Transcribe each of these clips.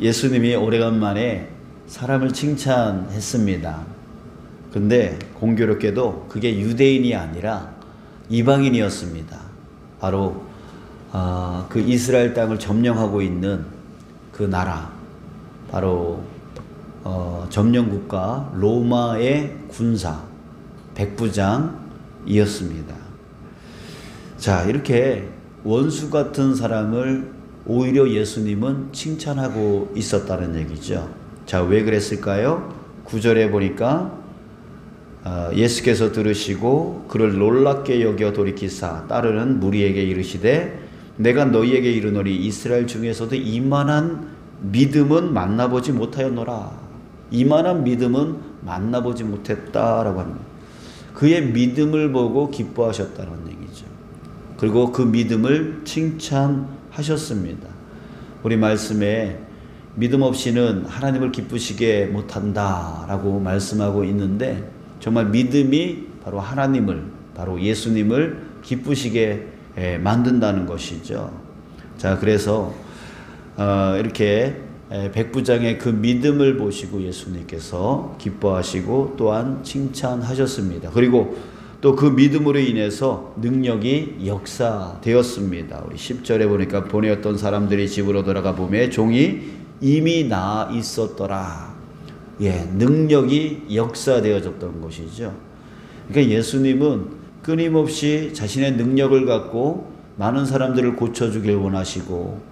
예수님이 오래간만에 사람을 칭찬했습니다. 근데 공교롭게도 그게 유대인이 아니라 이방인이었습니다. 바로 그 이스라엘 땅을 점령하고 있는 그 나라, 바로 점령국가 로마의 군사 백부장이었습니다. 자, 이렇게 원수 같은 사람을 오히려 예수님은 칭찬하고 있었다는 얘기죠. 자, 왜 그랬을까요? 9절에 보니까 예수께서 들으시고 그를 놀랍게 여겨 돌이키사 따르는 무리에게 이르시되 내가 너희에게 이르노니 이스라엘 중에서도 이만한 믿음은 만나보지 못하였노라. 이만한 믿음은 만나보지 못했다라고 합니다. 그의 믿음을 보고 기뻐하셨다는 얘기죠. 그리고 그 믿음을 칭찬하셨습니다. 우리 말씀에 믿음 없이는 하나님을 기쁘시게 못한다라고 말씀하고 있는데 정말 믿음이 바로 하나님을, 바로 예수님을 기쁘시게 만든다는 것이죠. 자, 그래서 이렇게 백부장의 그 믿음을 보시고 예수님께서 기뻐하시고 또한 칭찬하셨습니다. 그리고 또 그 믿음으로 인해서 능력이 역사되었습니다. 우리 10절에 보니까 보내었던 사람들이 집으로 돌아가 보매 종이 이미 나아 있었더라. 능력이 역사되어졌던 것이죠. 그러니까 예수님은 끊임없이 자신의 능력을 갖고 많은 사람들을 고쳐주길 원하시고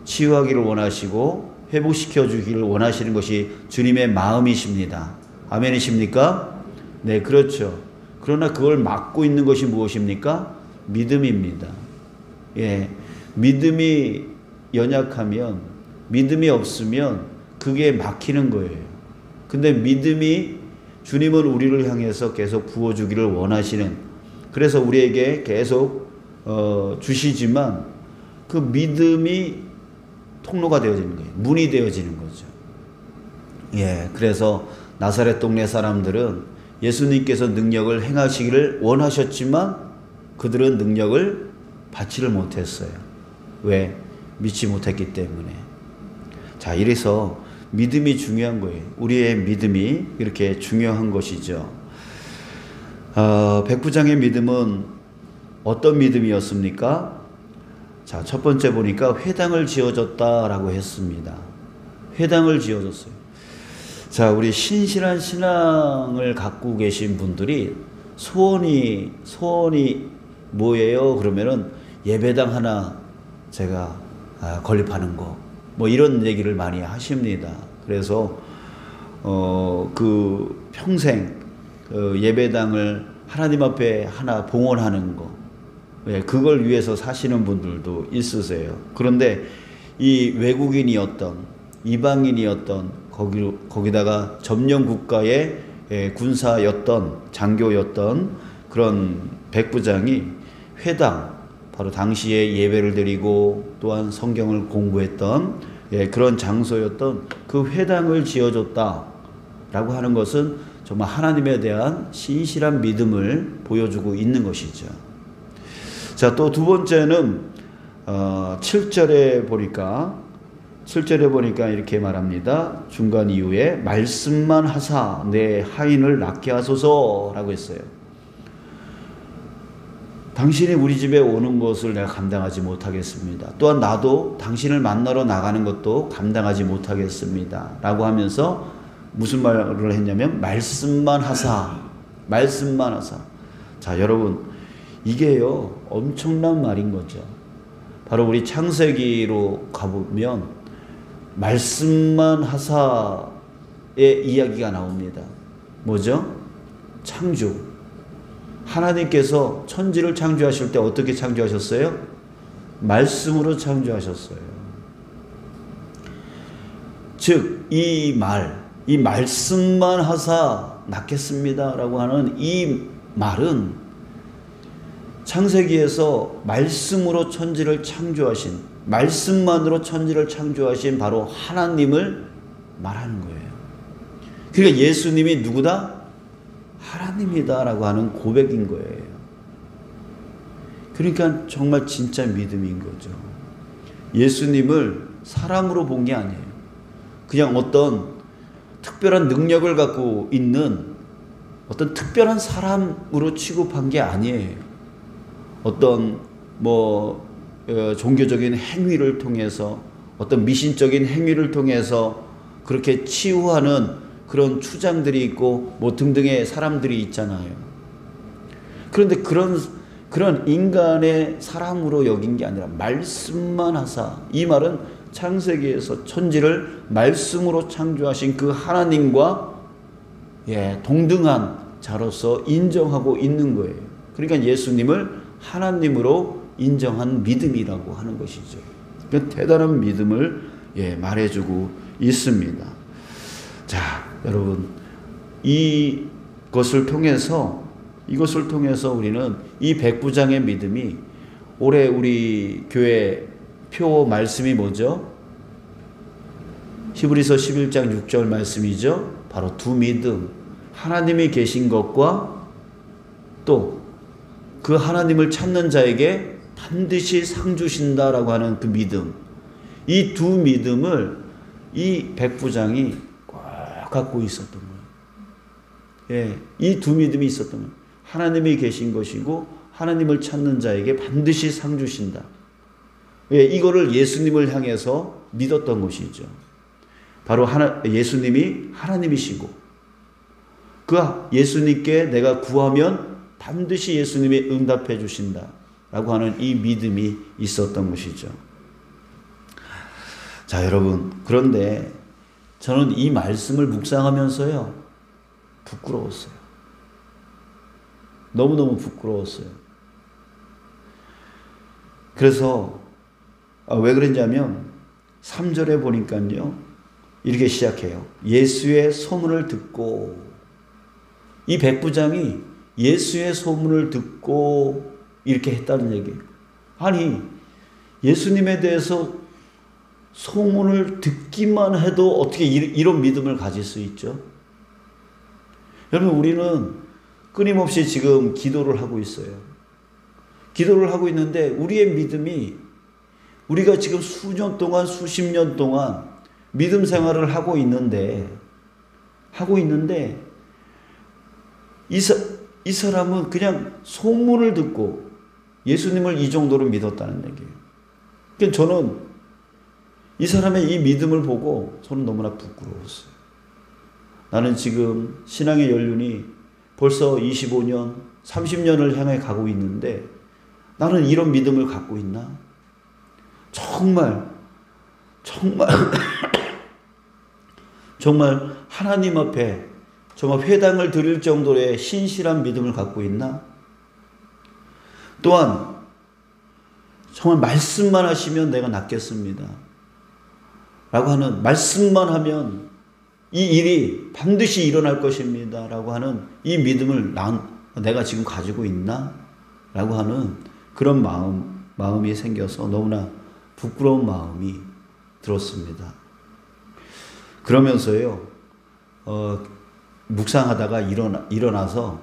치유하기를 원하시고 회복시켜주기를 원하시는 것이 주님의 마음이십니다. 아멘이십니까? 네, 그렇죠. 그러나 그걸 막고 있는 것이 무엇입니까? 믿음입니다. 믿음이 연약하면, 믿음이 없으면 그게 막히는 거예요. 근데 믿음이, 주님은 우리를 향해서 계속 부어주기를 원하시는, 그래서 우리에게 계속 주시지만 그 믿음이 통로가 되어지는 거예요. 문이 되어지는 거죠. 그래서 나사렛 동네 사람들은 예수님께서 능력을 행하시기를 원하셨지만 그들은 능력을 받지를 못했어요. 왜? 믿지 못했기 때문에. 자, 이래서 믿음이 중요한 거예요. 우리의 믿음이 이렇게 중요한 것이죠. 백부장의 믿음은 어떤 믿음이었습니까? 자, 첫 번째 보니까 회당을 지어줬다라고 했습니다. 회당을 지어줬어요. 자, 우리 신실한 신앙을 갖고 계신 분들이 소원이 뭐예요? 그러면은 예배당 하나 제가 건립하는 거, 뭐 이런 얘기를 많이 하십니다. 그래서 그 평생 예배당을 하나님 앞에 하나 봉헌하는 거, 그걸 위해서 사시는 분들도 있으세요. 그런데 이 외국인이었던, 이방인이었던, 거기다가 점령 국가의 군사였던, 장교였던 그런 백부장이 회당, 바로 당시에 예배를 드리고 또한 성경을 공부했던 그런 장소였던 그 회당을 지어줬다라고 하는 것은 정말 하나님에 대한 신실한 믿음을 보여주고 있는 것이죠. 자, 또 두 번째는 7절에 보니까 이렇게 말합니다. 중간 이후에 말씀만 하사 내 하인을 낫게 하소서라고 했어요. 당신이 우리 집에 오는 것을 내가 감당하지 못하겠습니다. 또한 나도 당신을 만나러 나가는 것도 감당하지 못하겠습니다. 라고 하면서 무슨 말을 했냐면 말씀만 하사. 자, 여러분, 이게요 엄청난 말인 거죠. 바로 우리 창세기로 가보면 말씀만 하사의 이야기가 나옵니다. 뭐죠? 창조. 하나님께서 천지를 창조하실 때 어떻게 창조하셨어요? 말씀으로 창조하셨어요. 즉, 이 말씀만 하사 낫겠습니다 라고 하는 이 말은 창세기에서 말씀으로 천지를 창조하신, 말씀만으로 천지를 창조하신 바로 하나님을 말하는 거예요. 그러니까 예수님이 누구다? 하나님이다라고 하는 고백인 거예요. 그러니까 정말 진짜 믿음인 거죠. 예수님을 사람으로 본 게 아니에요. 그냥 어떤 특별한 능력을 갖고 있는 어떤 특별한 사람으로 취급한 게 아니에요. 어떤 종교적인 행위를 통해서, 어떤 미신적인 행위를 통해서 그렇게 치유하는 그런 추장들이 있고 등등의 사람들이 있잖아요. 그런데 그런 인간의 사람으로 여긴 게 아니라 말씀만 하사, 이 말은 창세기에서 천지를 말씀으로 창조하신 그 하나님과 동등한 자로서 인정하고 있는 거예요. 그러니까 예수님을 하나님으로 인정한 믿음이라고 하는 것이죠. 그러니까 대단한 믿음을 말해주고 있습니다. 자, 여러분, 이것을 통해서 우리는 이 백부장의 믿음이, 올해 우리 교회 표 말씀이 뭐죠? 히브리서 11장 6절 말씀이죠. 바로 두 믿음, 하나님이 계신 것과 또 그 하나님을 찾는 자에게 반드시 상 주신다라고 하는 그 믿음, 이 두 믿음을 이 백부장이 꼭 갖고 있었던 거예요. 이 두 믿음이 있었던 거예요. 하나님이 계신 것이고 하나님을 찾는 자에게 반드시 상 주신다. 이거를 예수님을 향해서 믿었던 것이죠. 바로 예수님이 하나님이시고 그 예수님께 내가 구하면 반드시 예수님이 응답해 주신다라고 하는 이 믿음이 있었던 것이죠. 자, 여러분, 그런데 저는 이 말씀을 묵상하면서요, 부끄러웠어요. 너무너무 부끄러웠어요. 그래서 왜 그런지하면 3절에 보니까요, 이렇게 시작해요. 예수의 소문을 듣고, 이 백부장이 예수의 소문을 듣고 이렇게 했다는 얘기예요. 아니, 예수님에 대해서 소문을 듣기만 해도 어떻게 이런 믿음을 가질 수 있죠? 여러분, 우리는 끊임없이 지금 기도를 하고 있어요. 기도를 하고 있는데 우리의 믿음이, 우리가 지금 수년 동안, 수십 년 동안 믿음 생활을 하고 있는데 이 사람은 그냥 소문을 듣고 예수님을 이 정도로 믿었다는 얘기예요. 그러니까 저는 이 사람의 이 믿음을 보고 저는 너무나 부끄러웠어요. 나는 지금 신앙의 연륜이 벌써 25년, 30년을 향해 가고 있는데 나는 이런 믿음을 갖고 있나? 정말 하나님 앞에 정말 회당을 드릴 정도의 신실한 믿음을 갖고 있나? 또한 정말 말씀만 하시면 내가 낫겠습니다 라고 하는, 말씀만 하면 이 일이 반드시 일어날 것입니다 라고 하는 이 믿음을 내가 지금 가지고 있나? 라고 하는 그런 마음이 생겨서 너무나 부끄러운 마음이 들었습니다. 그러면서요, 묵상하다가 일어나서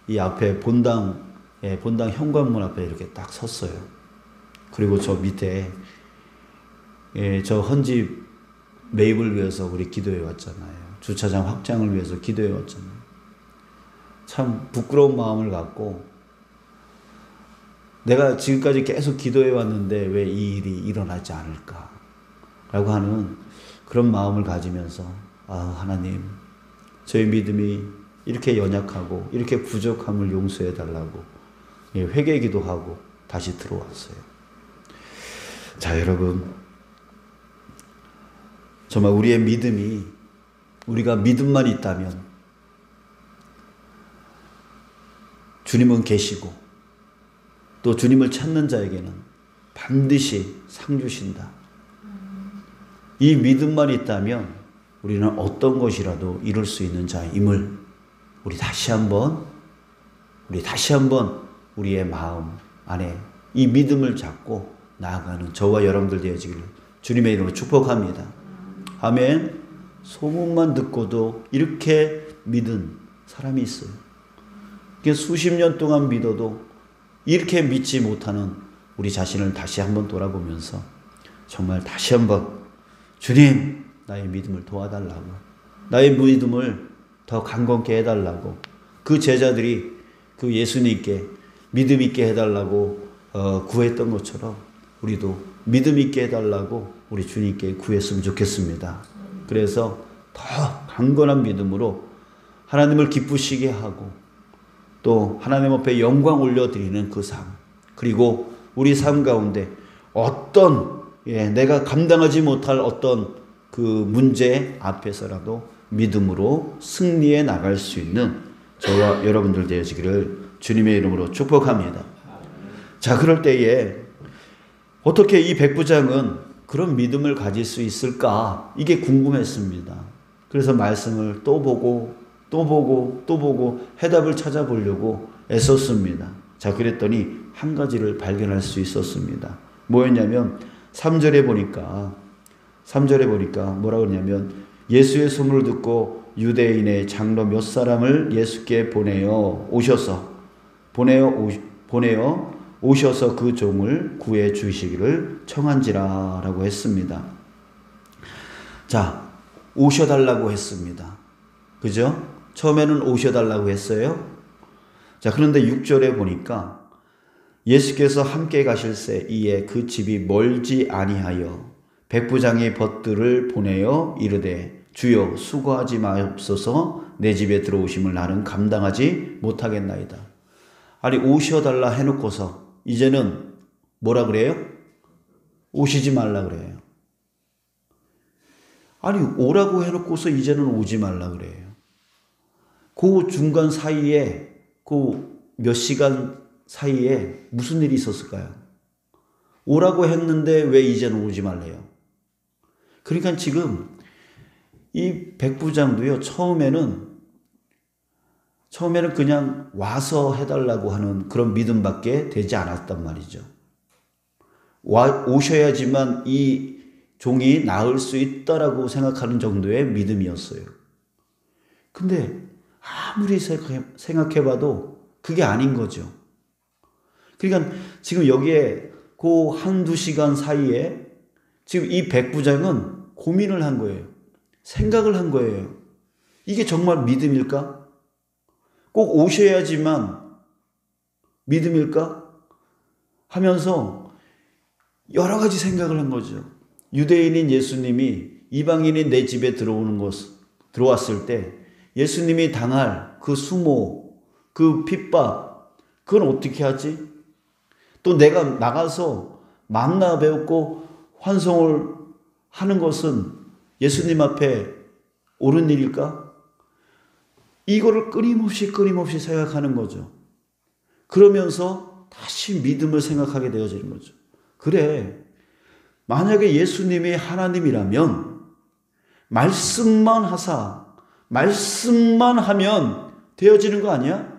이 앞에 본당 현관문 앞에 이렇게 딱 섰어요. 그리고 저 밑에 저 헌집 매입을 위해서 우리 기도해 왔잖아요. 주차장 확장을 위해서 기도해 왔잖아요. 참 부끄러운 마음을 갖고, 내가 지금까지 계속 기도해 왔는데 왜 이 일이 일어나지 않을까 라고 하는 그런 마음을 가지면서, 하나님, 저희 믿음이 이렇게 연약하고 이렇게 부족함을 용서해 달라고 회개 기도하고 다시 들어왔어요. 자, 여러분, 정말 우리의 믿음이, 우리가 믿음만 있다면 주님은 계시고 또 주님을 찾는 자에게는 반드시 상 주신다. 이 믿음만 있다면 우리는 어떤 것이라도 이룰 수 있는 자임을 우리 다시 한번 우리의 마음 안에 이 믿음을 잡고 나아가는 저와 여러분들 되어지기를 주님의 이름으로 축복합니다. 아멘. 소문만 듣고도 이렇게 믿은 사람이 있어요. 수십 년 동안 믿어도 이렇게 믿지 못하는 우리 자신을 다시 한번 돌아보면서 정말 다시 한번, 주님, 나의 믿음을 도와달라고, 나의 믿음을 더 강건케 해달라고, 그 제자들이 그 예수님께 믿음 있게 해달라고 구했던 것처럼 우리도 믿음 있게 해달라고 우리 주님께 구했으면 좋겠습니다. 그래서 더 강건한 믿음으로 하나님을 기쁘시게 하고 또 하나님 앞에 영광 올려드리는 그 삶, 그리고 우리 삶 가운데 어떤 내가 감당하지 못할 어떤 그 문제 앞에서라도 믿음으로 승리해 나갈 수 있는 저와 여러분들 되어지기를 주님의 이름으로 축복합니다. 자, 그럴 때에 어떻게 이 백부장은 그런 믿음을 가질 수 있을까? 이게 궁금했습니다. 그래서 말씀을 또 보고 해답을 찾아보려고 애썼습니다. 자, 그랬더니 한 가지를 발견할 수 있었습니다. 뭐였냐면 3절에 보니까 뭐라고 그러냐면 예수의 소문을 듣고 유대인의 장로 몇 사람을 예수께 보내어 오셔서 그 종을 구해 주시기를 청한지라라고 했습니다. 자, 오셔달라고 했습니다. 그죠? 처음에는 오셔달라고 했어요. 자, 그런데 6절에 보니까 예수께서 함께 가실새 이에 그 집이 멀지 아니하여 백부장의 벗들을 보내어 이르되 주여 수고하지 마옵소서 내 집에 들어오심을 나는 감당하지 못하겠나이다. 아니, 오셔달라 해놓고서 이제는 뭐라 그래요? 오시지 말라 그래요. 아니, 오라고 해놓고서 이제는 오지 말라 그래요. 그 중간 사이에 그 몇 시간 사이에 무슨 일이 있었을까요? 오라고 했는데 왜 이제는 오지 말래요? 그러니까 지금 이 백부장도요, 처음에는 그냥 와서 해달라고 하는 그런 믿음밖에 되지 않았단 말이죠. 오셔야지만 이 종이 나을 수 있다라고 생각하는 정도의 믿음이었어요. 근데 아무리 생각해봐도 그게 아닌 거죠. 그러니까 지금 여기에 그 한두 시간 사이에 지금 이 백부장은 고민을 한 거예요. 생각을 한 거예요. 이게 정말 믿음일까? 꼭 오셔야지만 믿음일까? 하면서 여러 가지 생각을 한 거죠. 유대인인 예수님이 이방인이 내 집에 들어왔을 때 예수님이 당할 그 수모, 그 핍박, 그건 어떻게 하지? 또 내가 나가서 만나 배웠고 환송을 하는 것은 예수님 앞에 옳은 일일까? 이거를 끊임없이 생각하는 거죠. 그러면서 다시 믿음을 생각하게 되어지는 거죠. 그래, 만약에 예수님이 하나님이라면 말씀만 하사, 말씀만 하면 되어지는 거 아니야?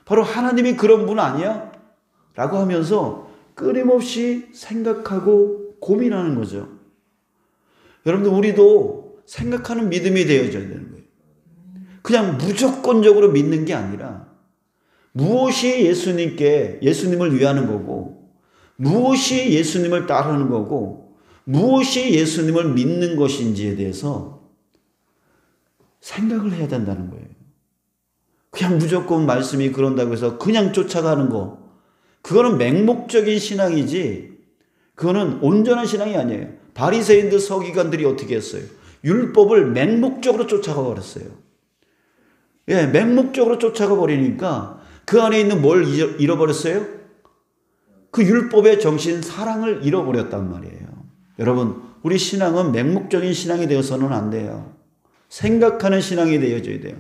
바로 하나님이 그런 분 아니야? 라고 하면서 끊임없이 생각하고 고민하는 거죠. 여러분들, 우리도 생각하는 믿음이 되어져야 되는 거예요. 그냥 무조건적으로 믿는 게 아니라 무엇이 예수님을 위하는 거고, 무엇이 예수님을 따르는 거고, 무엇이 예수님을 믿는 것인지에 대해서 생각을 해야 된다는 거예요. 그냥 무조건 말씀이 그런다고 해서 그냥 쫓아가는 거, 그거는 맹목적인 신앙이지 그거는 온전한 신앙이 아니에요. 바리새인들 서기관들이 어떻게 했어요? 율법을 맹목적으로 쫓아가 버렸어요. 예, 맹목적으로 쫓아가 버리니까 그 안에 있는 뭘 잃어버렸어요? 그 율법의 정신, 사랑을 잃어버렸단 말이에요. 여러분, 우리 신앙은 맹목적인 신앙이 되어서는 안 돼요. 생각하는 신앙이 되어져야 돼요.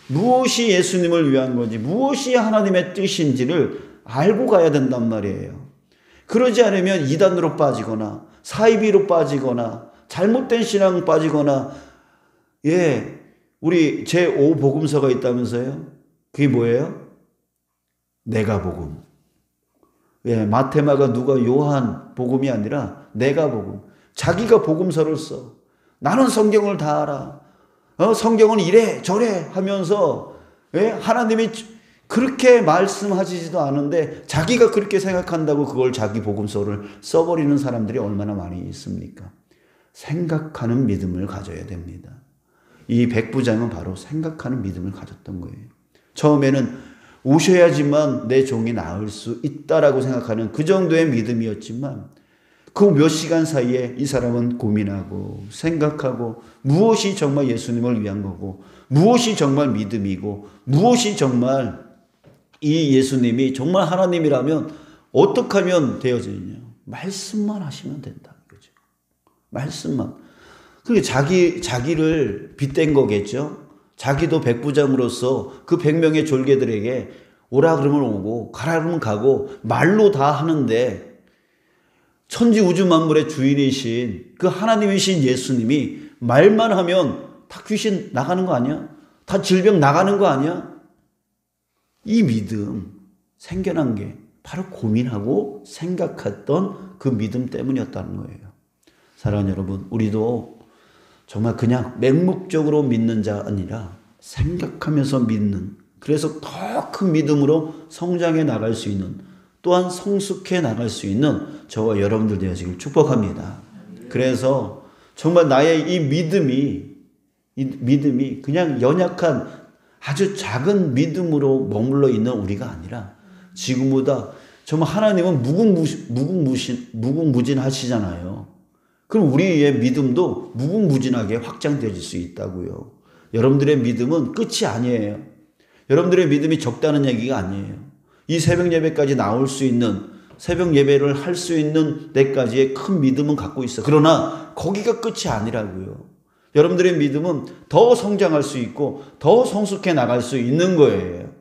무엇이 예수님을 위한 건지, 무엇이 하나님의 뜻인지를 알고 가야 된단 말이에요. 그러지 않으면 이단으로 빠지거나 사이비로 빠지거나 잘못된 신앙 빠지거나, 우리 제5복음서가 있다면서요? 그게 뭐예요? 내가 복음. 마태, 마가, 누가, 요한 복음이 아니라 내가 복음. 자기가 복음서를 써. 나는 성경을 다 알아. 성경은 이래 저래 하면서 하나님이 그렇게 말씀하시지도 않은데 자기가 그렇게 생각한다고 그걸 자기 복음서를 써버리는 사람들이 얼마나 많이 있습니까? 생각하는 믿음을 가져야 됩니다. 이 백부장은 바로 생각하는 믿음을 가졌던 거예요. 처음에는 오셔야지만 내 종이 나을 수 있다라고 생각하는 그 정도의 믿음이었지만 그 몇 시간 사이에 이 사람은 고민하고 생각하고 무엇이 정말 예수님을 위한 거고 무엇이 정말 믿음이고 무엇이 정말 이 예수님이 정말 하나님이라면 어떻게 하면 되어지느냐. 말씀만 하시면 된다. 그죠? 말씀만. 그게 자기를 빗댄 거겠죠. 자기도 백부장으로서 그 100명의 졸개들에게 오라 그러면 오고 가라 그러면 가고 말로 다 하는데 천지 우주 만물의 주인이신 그 하나님이신 예수님이 말만 하면 다 귀신 나가는 거 아니야? 다 질병 나가는 거 아니야? 이 믿음 생겨난 게 바로 고민하고 생각했던 그 믿음 때문이었다는 거예요. 사랑하는 여러분, 우리도 정말 그냥 맹목적으로 믿는 자 아니라 생각하면서 믿는, 그래서 더 큰 믿음으로 성장해 나갈 수 있는, 또한 성숙해 나갈 수 있는 저와 여러분들 되어지길 축복합니다. 그래서 정말 나의 이 믿음이 그냥 연약한 아주 작은 믿음으로 머물러 있는 우리가 아니라 지금보다 정말 하나님은 무궁무진하시잖아요. 그럼 우리의 믿음도 무궁무진하게 확장되어질 수 있다고요. 여러분들의 믿음은 끝이 아니에요. 여러분들의 믿음이 적다는 얘기가 아니에요. 이 새벽 예배까지 나올 수 있는, 새벽 예배를 할 수 있는 데까지의 큰 믿음은 갖고 있어. 그러나 거기가 끝이 아니라고요. 여러분들의 믿음은 더 성장할 수 있고 더 성숙해 나갈 수 있는 거예요.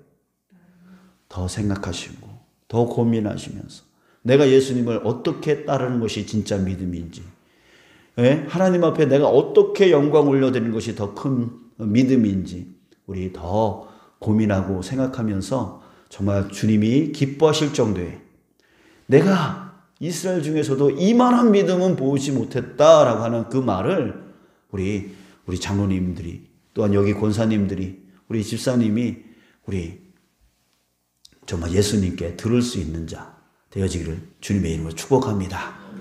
더 생각하시고 더 고민하시면서 내가 예수님을 어떻게 따르는 것이 진짜 믿음인지, 하나님 앞에 내가 어떻게 영광 올려드리는 것이 더 큰 믿음인지 우리 더 고민하고 생각하면서 정말 주님이 기뻐하실 정도의, 내가 이스라엘 중에서도 이만한 믿음은 보지 못했다라고 하는 그 말을 우리 장로님들이, 또한 여기 권사님들이, 우리 집사님이 우리 정말 예수님께 들을 수 있는 자 되어지기를 주님의 이름으로 축복합니다.